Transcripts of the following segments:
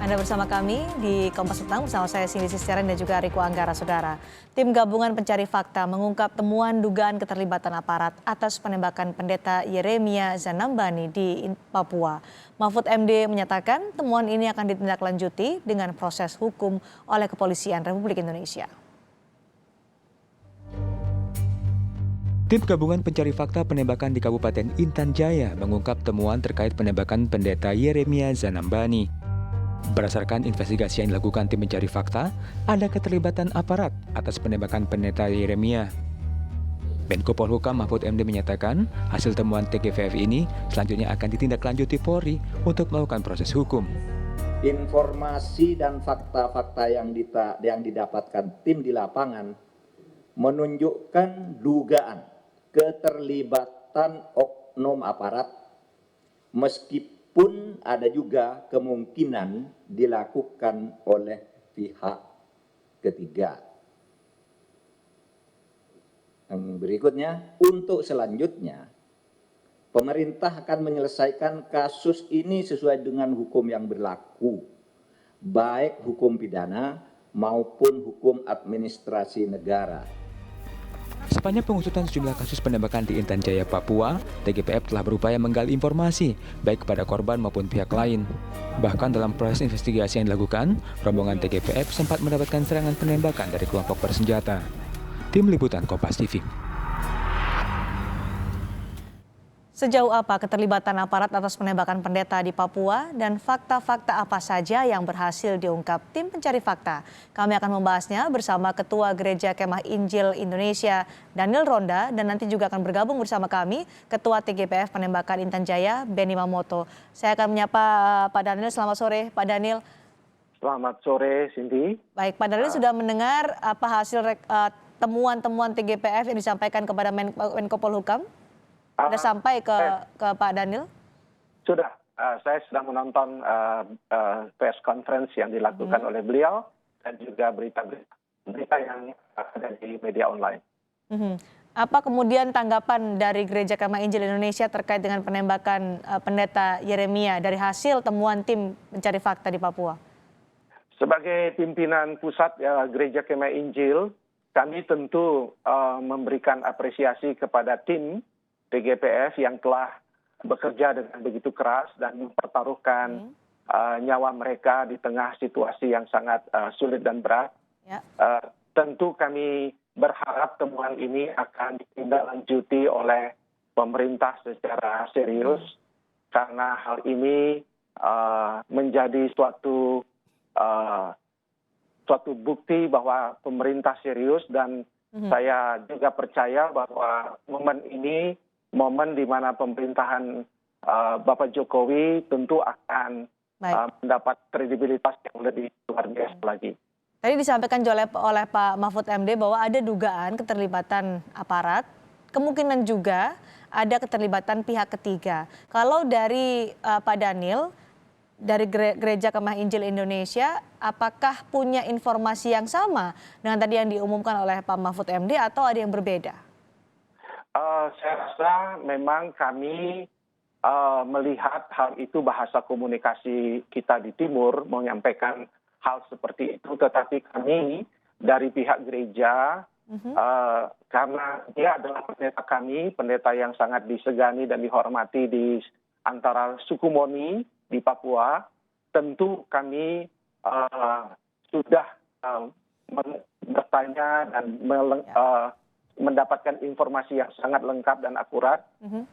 Anda bersama kami di Kompas Petang bersama saya Cindy Sistiaren dan juga Riko Anggara, Saudara. Tim gabungan pencari fakta mengungkap temuan dugaan keterlibatan aparat atas penembakan pendeta Yeremia Zanambani di Papua. Mahfud MD menyatakan temuan ini akan ditindaklanjuti dengan proses hukum oleh Kepolisian Republik Indonesia. Tim gabungan pencari fakta penembakan di Kabupaten Intan Jaya mengungkap temuan terkait penembakan pendeta Yeremia Zanambani. Berdasarkan investigasi yang dilakukan tim pencari fakta, ada keterlibatan aparat atas penembakan pendeta Yeremia. Menko Polhukam Mahfud MD menyatakan hasil temuan TGPF ini selanjutnya akan ditindaklanjuti Polri untuk melakukan proses hukum. Informasi dan fakta-fakta yang didapatkan tim di lapangan menunjukkan dugaan keterlibatan oknum aparat, meskipun ada juga kemungkinan dilakukan oleh pihak ketiga. Yang berikutnya, untuk selanjutnya, pemerintah akan menyelesaikan kasus ini sesuai dengan hukum yang berlaku, baik hukum pidana maupun hukum administrasi negara. Sepanjang pengusutan sejumlah kasus penembakan di Intan Jaya, Papua, TGPF telah berupaya menggali informasi baik kepada korban maupun pihak lain. Bahkan dalam proses investigasi yang dilakukan, rombongan TGPF sempat mendapatkan serangan penembakan dari kelompok bersenjata. Tim Liputan Kompas TV. Sejauh apa keterlibatan aparat atas penembakan pendeta di Papua dan fakta-fakta apa saja yang berhasil diungkap tim pencari fakta? Kami akan membahasnya bersama Ketua Gereja Kemah Injil Indonesia Daniel Ronda dan nanti juga akan bergabung bersama kami Ketua TGPF Penembakan Intan Jaya Benny Mamoto. Saya akan menyapa Pak Daniel. Selamat sore Pak Daniel. Selamat sore Cindy. Baik, Pak Daniel sudah mendengar apa hasil temuan-temuan TGPF yang disampaikan kepada Menko Polhukam? Sudah sampai ke Pak Daniel? Sudah, saya sedang menonton press conference yang dilakukan oleh beliau dan juga berita yang ada di media online. Apa kemudian tanggapan dari Gereja Kemah Injil Indonesia terkait dengan penembakan pendeta Yeremia dari hasil temuan tim pencari fakta di Papua? Sebagai pimpinan pusat Gereja Kemah Injil, kami tentu memberikan apresiasi kepada tim TGPF yang telah bekerja dengan begitu keras dan mempertaruhkan nyawa mereka di tengah situasi yang sangat sulit dan berat. Ya. Tentu kami berharap temuan ini akan ditindaklanjuti oleh pemerintah secara serius karena hal ini menjadi suatu bukti bahwa pemerintah serius dan saya juga percaya bahwa momen ini momen di mana pemerintahan Bapak Jokowi tentu akan mendapat kredibilitas yang lebih luar biasa lagi. Tadi disampaikan oleh Pak Mahfud MD bahwa ada dugaan keterlibatan aparat, kemungkinan juga ada keterlibatan pihak ketiga. Kalau dari Pak Daniel, dari Gereja Kemah Injil Indonesia, apakah punya informasi yang sama dengan tadi yang diumumkan oleh Pak Mahfud MD atau ada yang berbeda? Saya rasa memang kami melihat hal itu bahasa komunikasi kita di Timur menyampaikan hal seperti itu, tetapi kami dari pihak gereja karena dia adalah pendeta kami, pendeta yang sangat disegani dan dihormati di antara suku Moni di Papua, tentu kami sudah bertanya dan mendapatkan informasi yang sangat lengkap dan akurat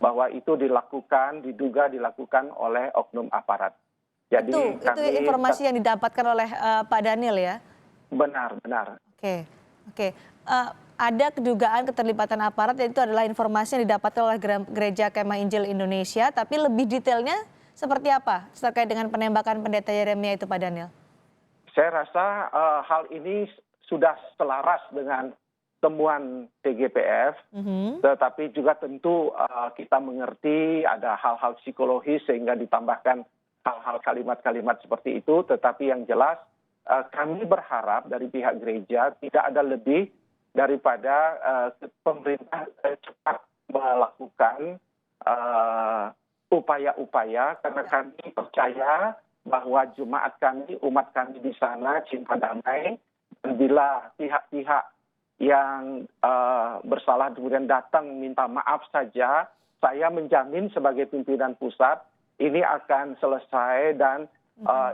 bahwa itu diduga dilakukan oleh oknum aparat. Jadi itu informasi yang didapatkan oleh Pak Daniel ya? Benar. Oke. Ada kedugaan keterlibatan aparat, itu adalah informasi yang didapatkan oleh Gereja Kemah Injil Indonesia, tapi lebih detailnya seperti apa terkait dengan penembakan pendeta Yeremia itu Pak Daniel? Saya rasa hal ini sudah selaras dengan temuan TGPF, tetapi juga tentu kita mengerti ada hal-hal psikologis sehingga ditambahkan hal-hal kalimat-kalimat seperti itu, tetapi yang jelas kami berharap dari pihak gereja tidak ada lebih daripada pemerintah cepat melakukan upaya-upaya karena kami percaya bahwa jemaat kami, umat kami di sana cinta damai, dan bila pihak-pihak yang bersalah kemudian datang minta maaf saja, saya menjamin sebagai pimpinan pusat ini akan selesai dan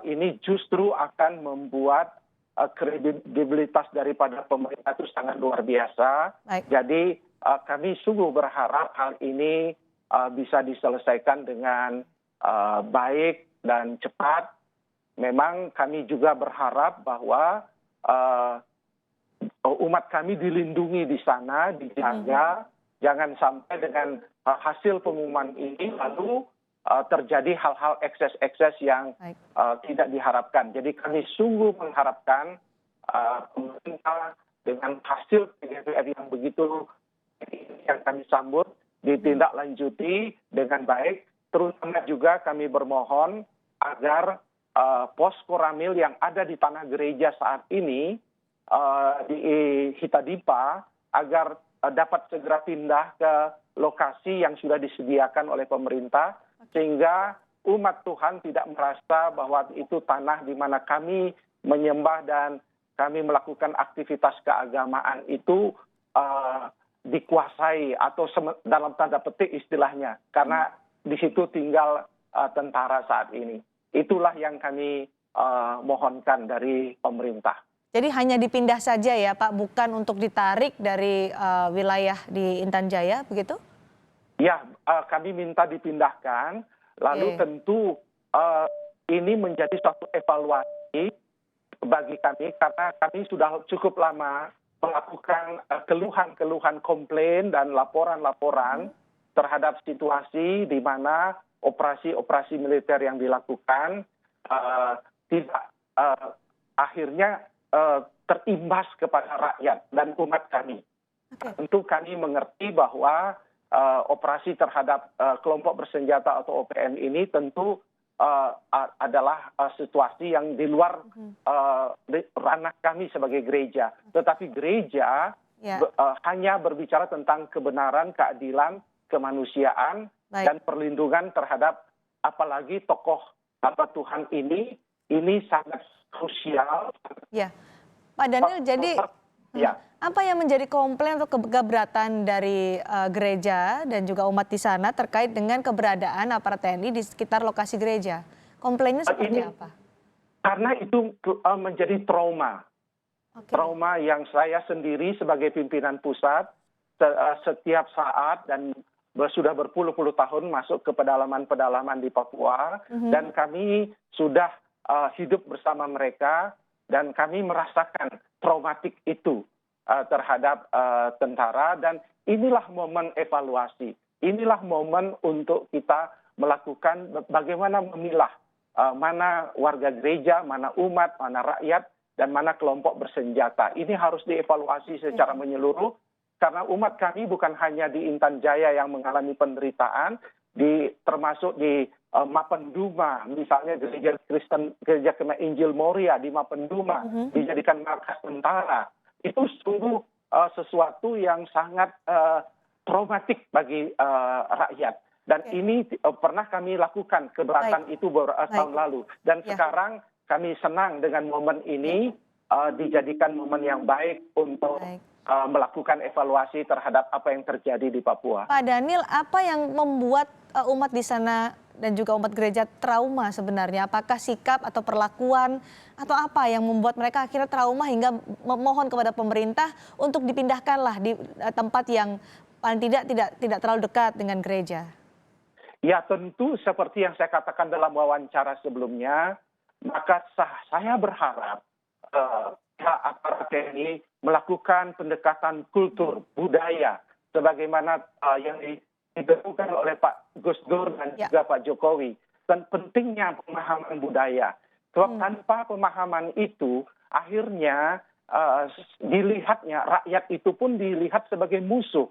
ini justru akan membuat kredibilitas daripada pemerintah itu sangat luar biasa. Baik. Jadi kami sungguh berharap hal ini bisa diselesaikan dengan baik dan cepat. Memang kami juga berharap bahwa umat kami dilindungi di sana, dijaga, jangan sampai dengan hasil pengumuman ini lalu terjadi hal-hal ekses-ekses yang tidak diharapkan. Jadi kami sungguh mengharapkan pemerintah dengan hasil PGPR yang begitu yang kami sambut ditindaklanjuti dengan baik. Terutama juga kami bermohon agar posko Ramil yang ada di tanah gereja saat ini di Hitadipa agar dapat segera pindah ke lokasi yang sudah disediakan oleh pemerintah, sehingga umat Tuhan tidak merasa bahwa itu tanah di mana kami menyembah dan kami melakukan aktivitas keagamaan itu dikuasai atau dalam tanda petik istilahnya, karena di situ tinggal tentara saat ini. Itulah yang kami mohonkan dari pemerintah. Jadi hanya dipindah saja ya Pak, bukan untuk ditarik dari wilayah di Intan Jaya, begitu? Ya, kami minta dipindahkan, lalu tentu ini menjadi suatu evaluasi bagi kami, karena kami sudah cukup lama melakukan keluhan-keluhan, komplain dan laporan-laporan terhadap situasi di mana operasi-operasi militer yang dilakukan tidak akhirnya terimbas kepada rakyat dan umat kami. Tentu kami mengerti bahwa operasi terhadap kelompok bersenjata atau OPM ini tentu adalah situasi yang di luar ranah kami sebagai gereja. Tetapi gereja hanya berbicara tentang kebenaran, keadilan, kemanusiaan, dan perlindungan terhadap apalagi tokoh Tuhan ini sangat krusial. Ya, Pak Daniel, jadi apa yang menjadi komplain atau keberatan dari gereja dan juga umat di sana terkait dengan keberadaan aparat TNI di sekitar lokasi gereja? Komplainnya seperti apa? Karena itu menjadi trauma. Trauma yang saya sendiri sebagai pimpinan pusat setiap saat dan sudah berpuluh-puluh tahun masuk ke pedalaman-pedalaman di Papua, dan kami sudah hidup bersama mereka dan kami merasakan traumatik itu terhadap tentara, dan inilah momen evaluasi, inilah momen untuk kita melakukan bagaimana memilah mana warga gereja, mana umat, mana rakyat, dan mana kelompok bersenjata. Ini harus dievaluasi secara menyeluruh, karena umat kami bukan hanya di Intan Jaya yang mengalami penderitaan, termasuk di Mapenduma, misalnya gereja Kristen, gereja Kemah Injil Moria di Mapenduma dijadikan markas tentara. Itu sungguh sesuatu yang sangat traumatik bagi rakyat. Dan ini pernah kami lakukan keberatan itu beberapa tahun lalu. Dan sekarang kami senang dengan momen ini dijadikan momen yang baik untuk melakukan evaluasi terhadap apa yang terjadi di Papua. Pak Daniel, apa yang membuat umat di sana dan juga umat gereja trauma sebenarnya? Apakah sikap atau perlakuan atau apa yang membuat mereka akhirnya trauma hingga memohon kepada pemerintah untuk dipindahkanlah di tempat yang paling tidak terlalu dekat dengan gereja? Ya, tentu seperti yang saya katakan dalam wawancara sebelumnya, maka saya berharap aparat TNI melakukan pendekatan kultur, budaya, sebagaimana yang dilakukan oleh Pak Gus Dur dan juga Pak Jokowi. Dan pentingnya pemahaman budaya. Sebab tanpa pemahaman itu, akhirnya dilihatnya, rakyat itu pun dilihat sebagai musuh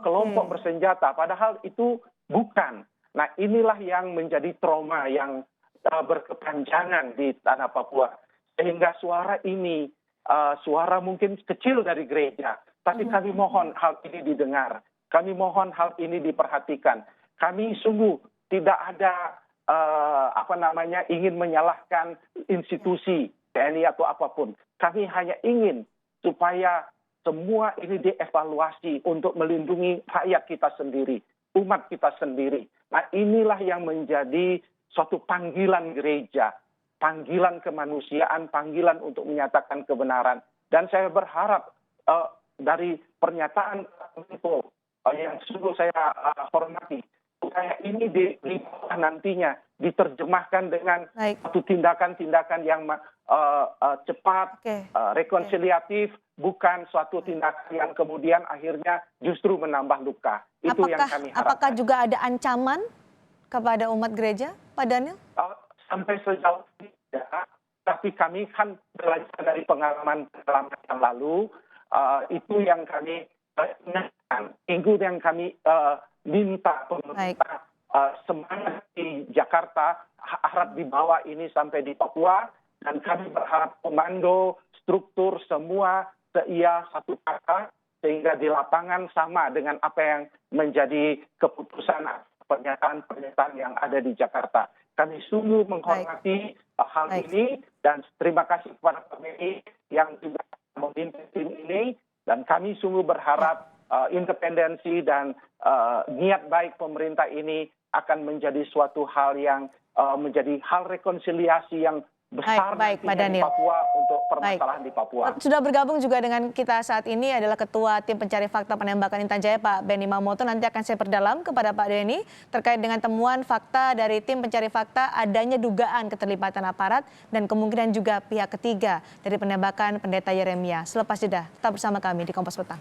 kelompok bersenjata. Padahal itu bukan. Nah, inilah yang menjadi trauma yang berkepanjangan di tanah Papua. Sehingga suara ini, suara mungkin kecil dari gereja, tapi kami mohon hal ini didengar. Kami mohon hal ini diperhatikan. Kami sungguh tidak ada ingin menyalahkan institusi TNI atau apapun. Kami hanya ingin supaya semua ini dievaluasi untuk melindungi rakyat kita sendiri, umat kita sendiri. Nah, inilah yang menjadi suatu panggilan gereja, panggilan kemanusiaan, panggilan untuk menyatakan kebenaran. Dan saya berharap dari pernyataan itu yang sungguh saya hormati, supaya ini nantinya diterjemahkan dengan satu tindakan-tindakan yang cepat, rekonsiliatif, bukan suatu tindakan yang kemudian akhirnya justru menambah luka. Itu yang kami harapkan. Apakah juga ada ancaman kepada umat gereja, Pak Daniel? Sampai sejauh ini tidak, tapi kami kan belajar dari pengalaman yang lalu, itu yang kami ingatkan, itu yang kami minta pemerintah semangat di Jakarta, harap dibawa ini sampai di Papua, dan kami berharap komando, struktur, semua seia satu kata, sehingga di lapangan sama dengan apa yang menjadi keputusan pernyataan-pernyataan yang ada di Jakarta. Kami sungguh menghormati hal ini, dan terima kasih kepada Pak Medi yang juga memimpin tim ini, dan kami sungguh berharap independensi dan niat baik pemerintah ini akan menjadi suatu hal yang menjadi hal rekonsiliasi yang besar nantinya di Papua untuk permasalahan di Papua. Sudah bergabung juga dengan kita saat ini adalah Ketua Tim Pencari Fakta Penembakan Intan Jaya, Pak Benny Mamoto. Nanti akan saya perdalam kepada Pak Benny terkait dengan temuan fakta dari Tim Pencari Fakta adanya dugaan keterlibatan aparat dan kemungkinan juga pihak ketiga dari penembakan Pendeta Yeremia. Selepas jeda, tetap bersama kami di Kompas Petang.